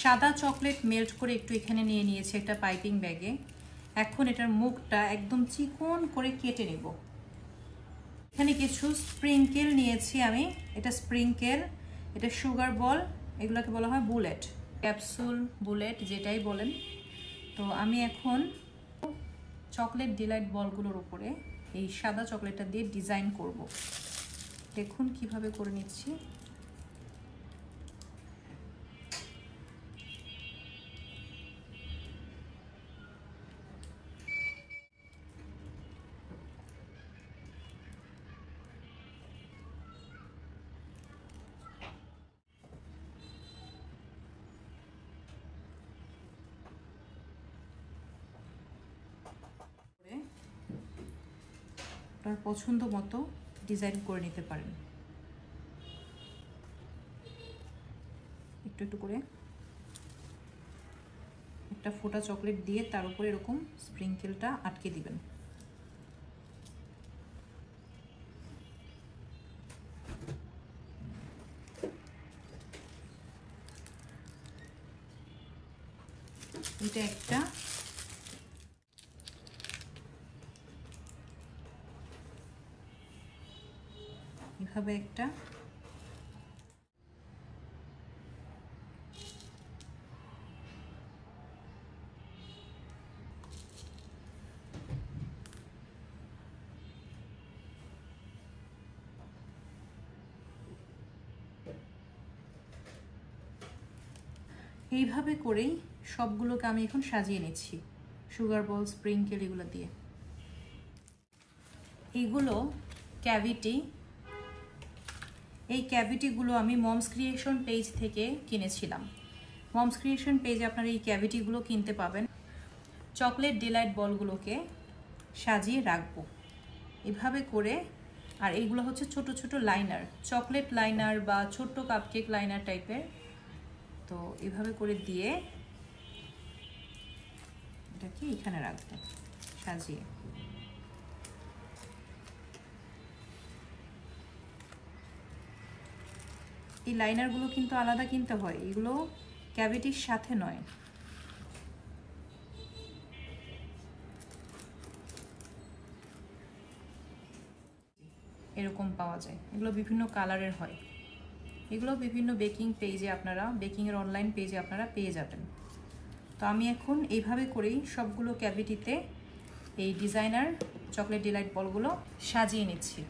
সাদা chocolate melt করে একটু এখানে নিয়ে নিয়েছি একটা পাইপিং ব্যাগে। এখন এটার মুখটা একদম চিকন করে কেটে নেব। এখানে কিছু স্প্রিঙ্কেল নিয়েছি আমি, এটা স্প্রিঙ্কেল, এটা সুগার বল, এগুলোকে বলা হয় বুলেট, ক্যাপসুল, বুলেট যেটাই বলেন। তো আমি এখন চকলেট ডিলাইট বলগুলোর উপরে এই সাদা চকলেটটা দিয়ে ডিজাইন করব। দেখুন কিভাবে করে নিচ্ছি। আপনার পছন্দ মতো ডিজাইন করে নিতে পারেন। একটু একটু করে একটা ফোটা চকলেট দিয়ে তার উপরে এরকম স্প্রিঙ্কেলটা আটকে দিবেন। এটা একটা, এভাবে একটা, এইভাবে করেই সবগুলোকে আমি এখন সাজিয়ে নিচ্ছি সুগার বল, স্প্রিঙ্কেল এগুলো দিয়ে। এইগুলো ক্যাভিটি, এই ক্যাভিটিগুলো আমি মমস ক্রিয়েশন পেজ থেকে কিনেছিলাম। মমস ক্রিয়েশন পেজে আপনারা এই ক্যাভিটিগুলো কিনতে পাবেন। চকলেট ডিলাইট বলগুলোকে সাজিয়ে রাখবো এভাবে করে। আর এইগুলো হচ্ছে ছোট ছোট লাইনার, চকলেট লাইনার বা ছোট্ট কাপকেক লাইনার টাইপের। তো এভাবে করে দিয়ে এটাকে এখানে রাখবো সাজিয়ে। এই লাইনারগুলো কিন্তু আলাদা কিনতে হয়, এগুলো ক্যাভিটির সাথে নয়। এরকম পাওয়া যায়, এগুলো বিভিন্ন কালারের হয়। এগুলো বিভিন্ন বেকিং পেজে আপনারা, বেকিংয়ের অনলাইন পেজে আপনারা পেয়ে যাবেন। তো আমি এখন এইভাবে করেই সবগুলো ক্যাভিটিতে এই ডিজাইনার চকলেট ডিলাইট বলগুলো সাজিয়ে নিচ্ছি।